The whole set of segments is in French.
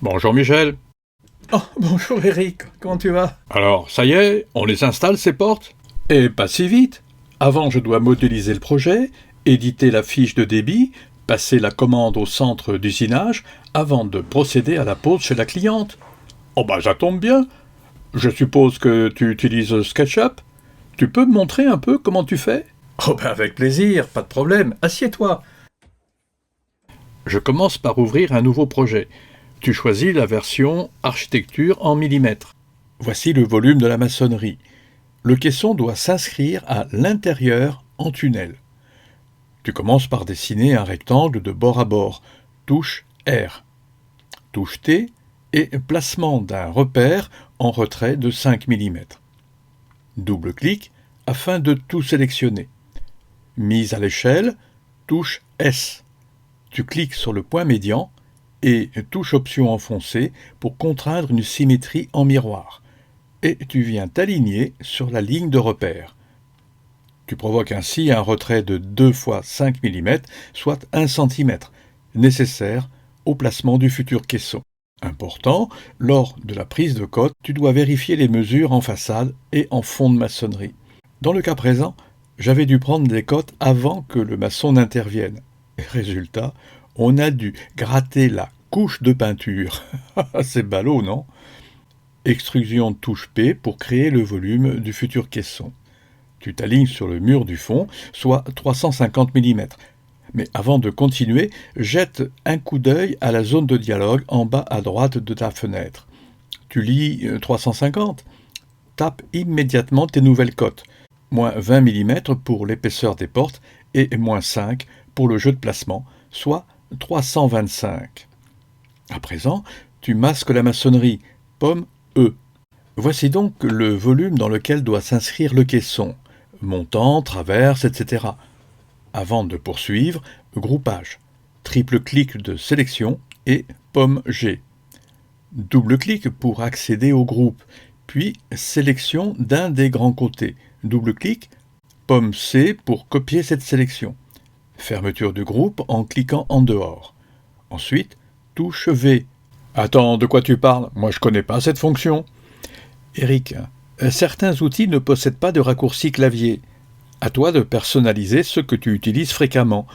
Bonjour Michel. Oh, bonjour Eric, comment tu vas? Alors, ça y est, on les installe ces portes? Et pas si vite. Avant, je dois modéliser le projet, éditer la fiche de débit, passer la commande au centre d'usinage, avant de procéder à la pose chez la cliente. Oh bah ça tombe bien. Je suppose que tu utilises SketchUp? Tu peux me montrer un peu comment tu fais? Oh ben avec plaisir, pas de problème, assieds-toi. Je commence par ouvrir un nouveau projet. Tu choisis la version architecture en millimètres. Voici le volume de la maçonnerie. Le caisson doit s'inscrire à l'intérieur en tunnel. Tu commences par dessiner un rectangle de bord à bord. Touche R. Touche T et placement d'un repère en retrait de 5 mm. Double-clic afin de tout sélectionner. Mise à l'échelle, touche S. Tu cliques sur le point médian et touche Option enfoncée pour contraindre une symétrie en miroir. Et tu viens t'aligner sur la ligne de repère. Tu provoques ainsi un retrait de 2 fois 5 mm, soit 1 cm, nécessaire au placement du futur caisson. Important, lors de la prise de cote, tu dois vérifier les mesures en façade et en fond de maçonnerie. Dans le cas présent, j'avais dû prendre des cotes avant que le maçon n'intervienne. Résultat, on a dû gratter la couche de peinture. C'est ballot, non? Extrusion touche P pour créer le volume du futur caisson. Tu t'alignes sur le mur du fond, soit 350 mm. Mais avant de continuer, jette un coup d'œil à la zone de dialogue en bas à droite de ta fenêtre. Tu lis 350. Tape immédiatement tes nouvelles cotes. Moins 20 mm pour l'épaisseur des portes et moins 5 pour le jeu de placement, soit 325. À présent, tu masques la maçonnerie, pomme E. Voici donc le volume dans lequel doit s'inscrire le caisson, montant, traverse, etc. Avant de poursuivre, groupage, triple clic de sélection et pomme G. Double clic pour accéder au groupe, puis sélection d'un des grands côtés. Double clic, pomme C pour copier cette sélection. Fermeture du groupe en cliquant en dehors. Ensuite, touche V. Attends, de quoi tu parles? Moi je connais pas cette fonction. Eric, certains outils ne possèdent pas de raccourci clavier. À toi de personnaliser ce que tu utilises fréquemment.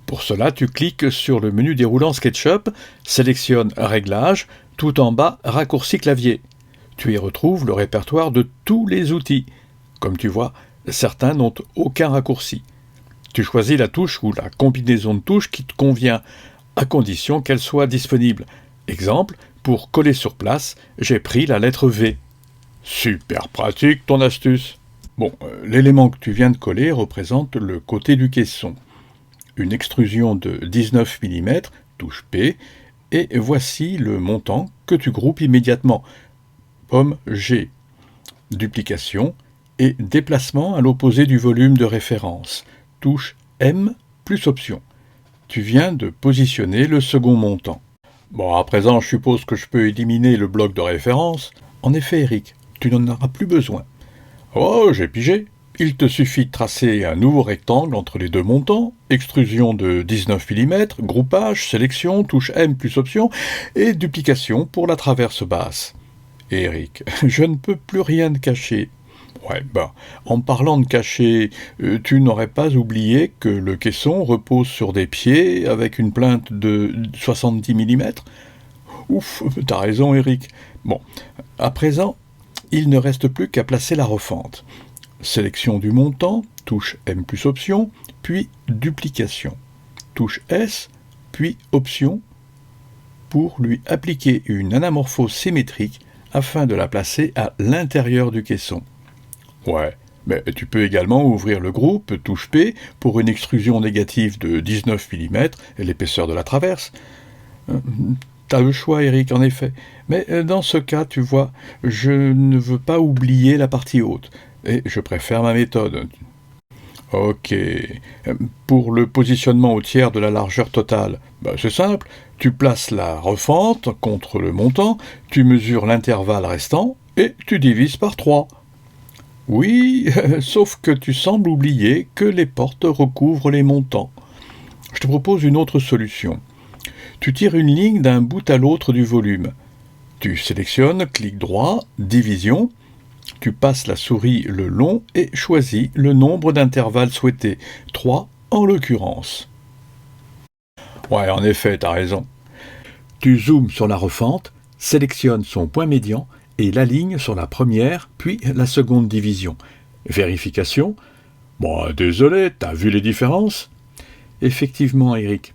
Pour cela, tu cliques sur le menu déroulant SketchUp, sélectionne Réglages, tout en bas Raccourci clavier. Tu y retrouves le répertoire de tous les outils. Comme tu vois, certains n'ont aucun raccourci. Tu choisis la touche ou la combinaison de touches qui te convient, à condition qu'elle soit disponible. Exemple, pour coller sur place, j'ai pris la lettre V. Super pratique ton astuce. Bon, l'élément que tu viens de coller représente le côté du caisson. Une extrusion de 19 mm, touche P, et voici le montant que tu groupes immédiatement. Pomme G. Duplication et déplacement à l'opposé du volume de référence. Touche M plus option. Tu viens de positionner le second montant. Bon, à présent, je suppose que je peux éliminer le bloc de référence. En effet, Eric, tu n'en auras plus besoin. Oh, j'ai pigé. Il te suffit de tracer un nouveau rectangle entre les deux montants, extrusion de 19 mm, groupage, sélection, touche M plus option, et duplication pour la traverse basse. Eric, je ne peux plus rien te cacher. Ouais, en parlant de cacher, tu n'aurais pas oublié que le caisson repose sur des pieds avec une plinthe de 70 mm? Ouf, t'as raison, Eric. Bon, à présent, il ne reste plus qu'à placer la refente. Sélection du montant, touche M plus option, puis duplication. Touche S, puis option, pour lui appliquer une anamorphose symétrique afin de la placer à l'intérieur du caisson. Ouais, mais tu peux également ouvrir le groupe, touche P, pour une extrusion négative de 19 mm et l'épaisseur de la traverse. T'as le choix, Eric, en effet. Mais dans ce cas, tu vois, je ne veux pas oublier la partie haute. Et je préfère ma méthode. Ok. Pour le positionnement au tiers de la largeur totale, c'est simple. Tu places la refente contre le montant, tu mesures l'intervalle restant et tu divises par 3. Oui, sauf que tu sembles oublier que les portes recouvrent les montants. Je te propose une autre solution. Tu tires une ligne d'un bout à l'autre du volume. Tu sélectionnes, clic droit, division. Tu passes la souris le long et choisis le nombre d'intervalles souhaités, 3 en l'occurrence. Ouais, en effet, t'as raison. Tu zoomes sur la refente, sélectionnes son point médian et l'aligne sur la première, puis la seconde division. Vérification. Bon, désolé, t'as vu les différences? Effectivement, Eric.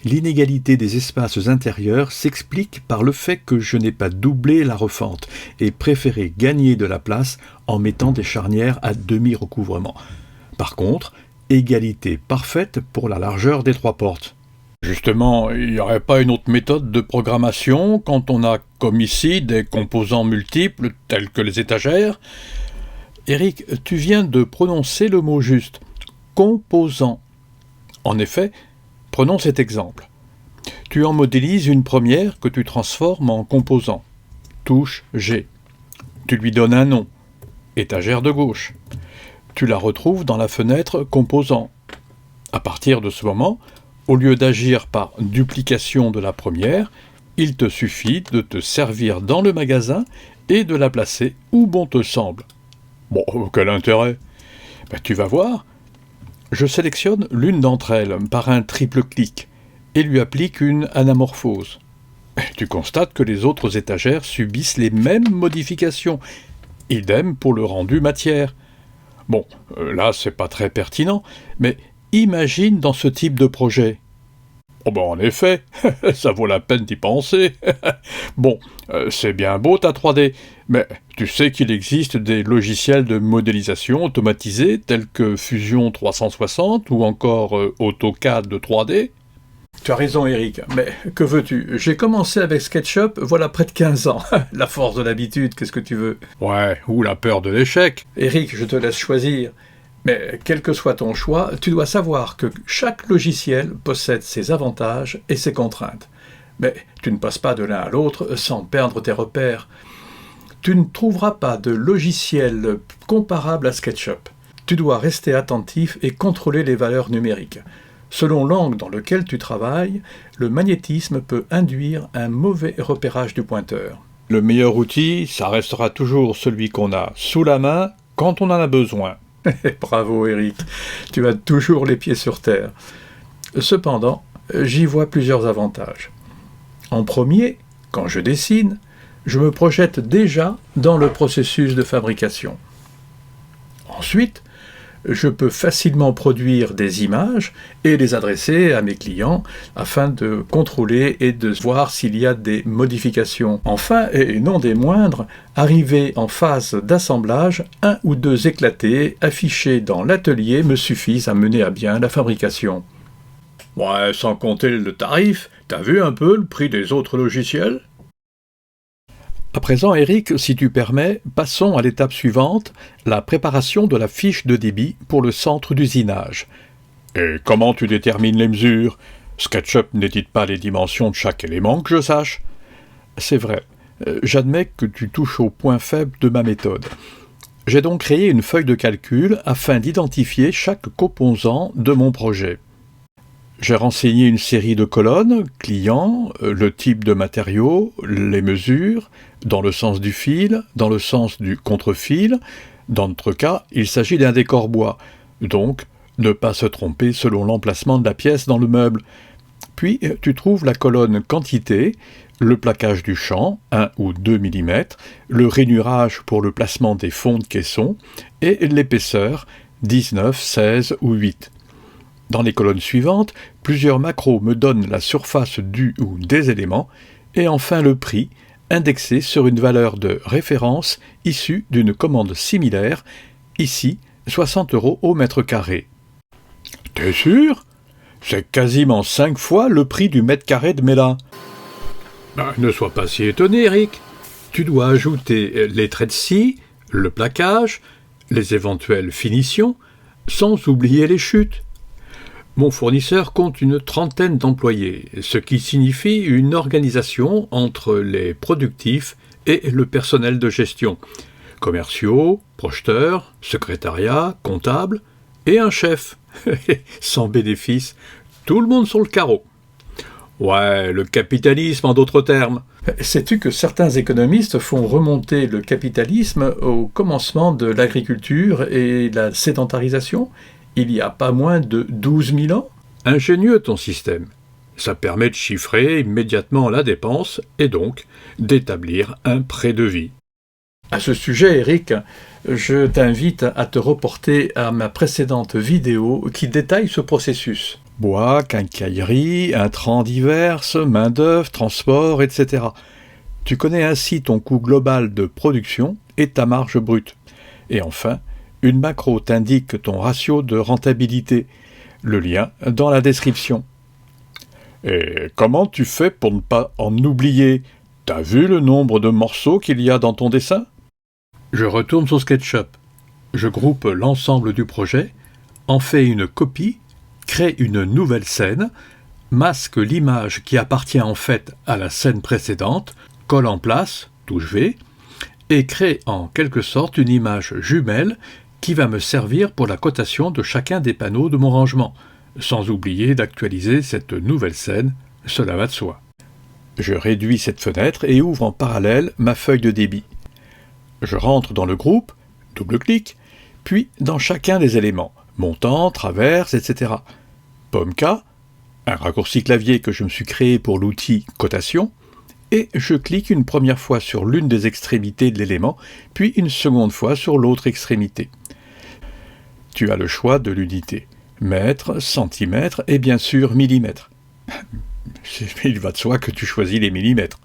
L'inégalité des espaces intérieurs s'explique par le fait que je n'ai pas doublé la refente et préféré gagner de la place en mettant des charnières à demi-recouvrement. Par contre, égalité parfaite pour la largeur des 3 portes. Justement, il n'y aurait pas une autre méthode de programmation quand on a, comme ici, des composants multiples tels que les étagères? Eric, tu viens de prononcer le mot juste. Composant. En effet, prenons cet exemple. Tu en modélises une première que tu transformes en composant. Touche G. Tu lui donnes un nom. Étagère de gauche. Tu la retrouves dans la fenêtre composant. À partir de ce moment, au lieu d'agir par duplication de la première, il te suffit de te servir dans le magasin et de la placer où bon te semble. Bon, quel intérêt? Tu vas voir. Je sélectionne l'une d'entre elles par un triple clic et lui applique une anamorphose. Tu constates que les autres étagères subissent les mêmes modifications. Idem pour le rendu matière. Bon, là c'est pas très pertinent, mais imagine dans ce type de projet. Oh ben en effet, ça vaut la peine d'y penser. Bon, c'est bien beau ta 3D, mais tu sais qu'il existe des logiciels de modélisation automatisés tels que Fusion 360 ou encore AutoCAD de 3D? Tu as raison Eric, mais que veux-tu? J'ai commencé avec SketchUp voilà près de 15 ans. La force de l'habitude, qu'est-ce que tu veux? Ouais, ou la peur de l'échec. Eric, je te laisse choisir. Mais quel que soit ton choix, tu dois savoir que chaque logiciel possède ses avantages et ses contraintes. Mais tu ne passes pas de l'un à l'autre sans perdre tes repères. Tu ne trouveras pas de logiciel comparable à SketchUp. Tu dois rester attentif et contrôler les valeurs numériques. Selon l'angle dans lequel tu travailles, le magnétisme peut induire un mauvais repérage du pointeur. Le meilleur outil, ça restera toujours celui qu'on a sous la main quand on en a besoin. Bravo Eric, tu as toujours les pieds sur terre. Cependant, j'y vois plusieurs avantages. En premier, quand je dessine, je me projette déjà dans le processus de fabrication. Ensuite, je peux facilement produire des images et les adresser à mes clients afin de contrôler et de voir s'il y a des modifications. Enfin, et non des moindres, arriver en phase d'assemblage, 1 ou 2 éclatés affichés dans l'atelier me suffisent à mener à bien la fabrication. Ouais, sans compter le tarif, t'as vu un peu le prix des autres logiciels? À présent, Eric, si tu permets, passons à l'étape suivante, la préparation de la fiche de débit pour le centre d'usinage. Et comment tu détermines les mesures? SketchUp n'édite pas les dimensions de chaque élément que je sache. C'est vrai, j'admets que tu touches au point faible de ma méthode. J'ai donc créé une feuille de calcul afin d'identifier chaque composant de mon projet. J'ai renseigné une série de colonnes, client, le type de matériau, les mesures, dans le sens du fil, dans le sens du contre-fil. Dans notre cas, il s'agit d'un décor bois, donc ne pas se tromper selon l'emplacement de la pièce dans le meuble. Puis tu trouves la colonne quantité, le plaquage du champ, 1 ou 2 mm, le rainurage pour le placement des fonds de caisson, et l'épaisseur, 19, 16 ou 8. Dans les colonnes suivantes, plusieurs macros me donnent la surface du ou des éléments, et enfin le prix, indexé sur une valeur de référence issue d'une commande similaire, ici 60 € au mètre carré. T'es sûr? C'est quasiment 5 fois le prix du mètre carré de Mela. Ne sois pas si étonné, Eric. Tu dois ajouter les traits de scie, le plaquage, les éventuelles finitions, sans oublier les chutes. Mon fournisseur compte une 30aine d'employés, ce qui signifie une organisation entre les productifs et le personnel de gestion. Commerciaux, projeteurs, secrétariat, comptable et un chef. Sans bénéfice, tout le monde sur le carreau. Ouais, le capitalisme en d'autres termes. Sais-tu que certains économistes font remonter le capitalisme au commencement de l'agriculture et de la sédentarisation, il y a pas moins de 12 000 ans? Ingénieux ton système. Ça permet de chiffrer immédiatement la dépense et donc d'établir un prêt-de-vie. À ce sujet, Eric, je t'invite à te reporter à ma précédente vidéo qui détaille ce processus. Bois, quincaillerie, intrants divers, main-d'œuvre, transport, etc. Tu connais ainsi ton coût global de production et ta marge brute. Et enfin, une macro t'indique ton ratio de rentabilité. Le lien dans la description. Et comment tu fais pour ne pas en oublier? T'as vu le nombre de morceaux qu'il y a dans ton dessin? Je retourne sur SketchUp. Je groupe l'ensemble du projet, en fais une copie, crée une nouvelle scène, masque l'image qui appartient en fait à la scène précédente, colle en place, touche V, et crée en quelque sorte une image jumelle qui va me servir pour la cotation de chacun des panneaux de mon rangement, sans oublier d'actualiser cette nouvelle scène, cela va de soi. Je réduis cette fenêtre et ouvre en parallèle ma feuille de débit. Je rentre dans le groupe, double-clic, puis dans chacun des éléments, montant, traverse, etc. Pomme K, un raccourci clavier que je me suis créé pour l'outil cotation, et je clique une première fois sur l'une des extrémités de l'élément, puis une seconde fois sur l'autre extrémité. Tu as le choix de l'unité, mètre, centimètre et bien sûr millimètre. Il va de soi que tu choisis les millimètres.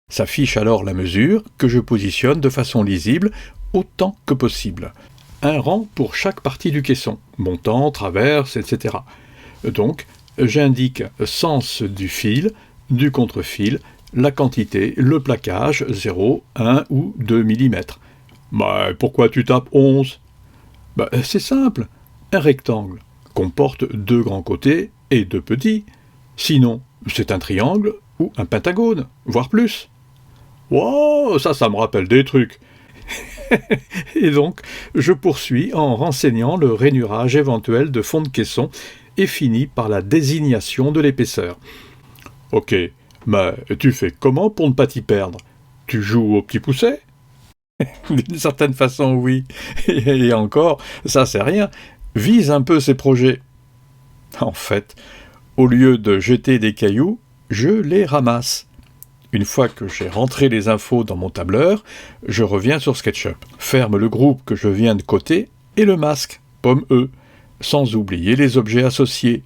S'affiche alors la mesure que je positionne de façon lisible autant que possible. Un rang pour chaque partie du caisson, montant, traverse, etc. Donc, j'indique sens du fil, du contre-fil, la quantité, le plaquage, 0, 1 ou 2 mm. Pourquoi tu tapes 11? C'est simple. Un rectangle comporte 2 grands côtés et 2 petits. Sinon, c'est un triangle ou un pentagone, voire plus. Wow, ça me rappelle des trucs. Et donc, je poursuis en renseignant le rainurage éventuel de fond de caisson et finis par la désignation de l'épaisseur. Ok, mais tu fais comment pour ne pas t'y perdre? Tu joues au petit pousset? D'une certaine façon, oui. Et encore, ça c'est rien. Vise un peu ces projets. En fait, au lieu de jeter des cailloux, je les ramasse. Une fois que j'ai rentré les infos dans mon tableur, je reviens sur SketchUp, ferme le groupe que je viens de coter et le masque, pomme E, sans oublier les objets associés.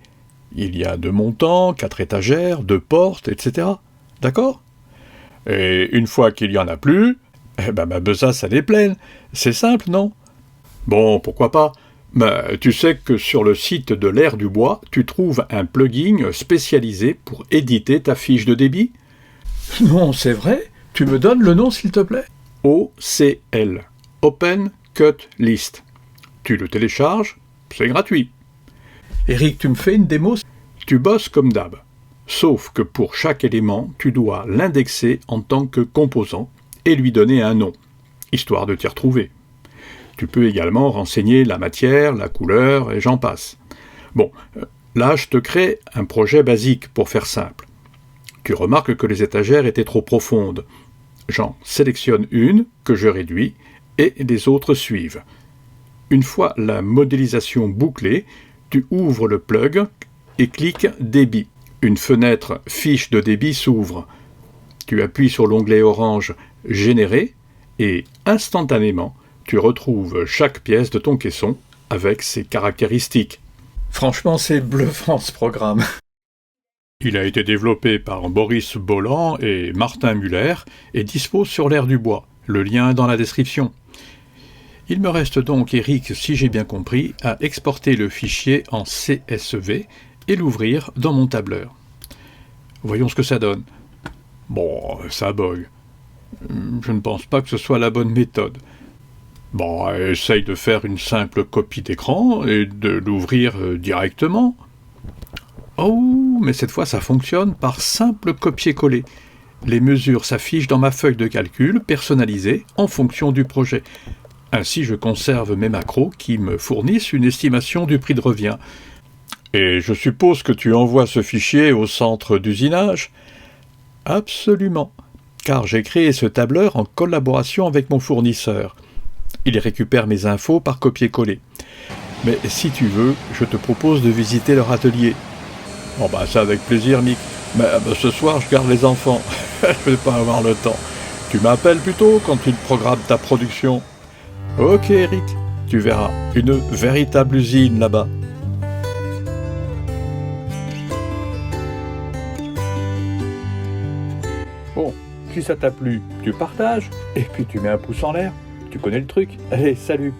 Il y a 2 montants, 4 étagères, 2 portes, etc. D'accord? Et une fois qu'il n'y en a plus, ma besace elle est pleine. C'est simple, non? Bon, pourquoi pas? Tu sais que sur le site de l'Air du Bois, tu trouves un plugin spécialisé pour éditer ta fiche de débit? Non, c'est vrai? Tu me donnes le nom, s'il te plaît? OCL, Open Cut List. Tu le télécharges, c'est gratuit. Eric, tu me fais une démo? Tu bosses comme d'hab. Sauf que pour chaque élément, tu dois l'indexer en tant que composant et lui donner un nom, histoire de t'y retrouver. Tu peux également renseigner la matière, la couleur, et j'en passe. Bon, là, je te crée un projet basique pour faire simple. Tu remarques que les étagères étaient trop profondes. J'en sélectionne une, que je réduis, et les autres suivent. Une fois la modélisation bouclée, tu ouvres le plug et cliques Débit. Une fenêtre Fiche de débit s'ouvre. Tu appuies sur l'onglet orange Générer et instantanément, tu retrouves chaque pièce de ton caisson avec ses caractéristiques. Franchement, c'est bluffant ce programme. Il a été développé par Boris Bolland et Martin Muller et dispose sur l'Air du Bois. Le lien est dans la description. Il me reste donc, Eric, si j'ai bien compris, à exporter le fichier en CSV et l'ouvrir dans mon tableur. Voyons ce que ça donne. Bon, ça bug. Je ne pense pas que ce soit la bonne méthode. Bon, essaye de faire une simple copie d'écran et de l'ouvrir directement. Oh, mais cette fois ça fonctionne par simple copier-coller. Les mesures s'affichent dans ma feuille de calcul personnalisée en fonction du projet. Ainsi je conserve mes macros qui me fournissent une estimation du prix de revient. Et je suppose que tu envoies ce fichier au centre d'usinage ? Absolument, car j'ai créé ce tableur en collaboration avec mon fournisseur. Il récupère mes infos par copier-coller. Mais si tu veux, je te propose de visiter leur atelier. Oh bah c'est avec plaisir, Mick. Mais ce soir, je garde les enfants. Je vais pas avoir le temps. Tu m'appelles plutôt quand tu programmes ta production. Ok, Eric, tu verras. Une véritable usine là-bas. Bon, si ça t'a plu, tu partages, et puis tu mets un pouce en l'air. Tu connais le truc. Allez, salut!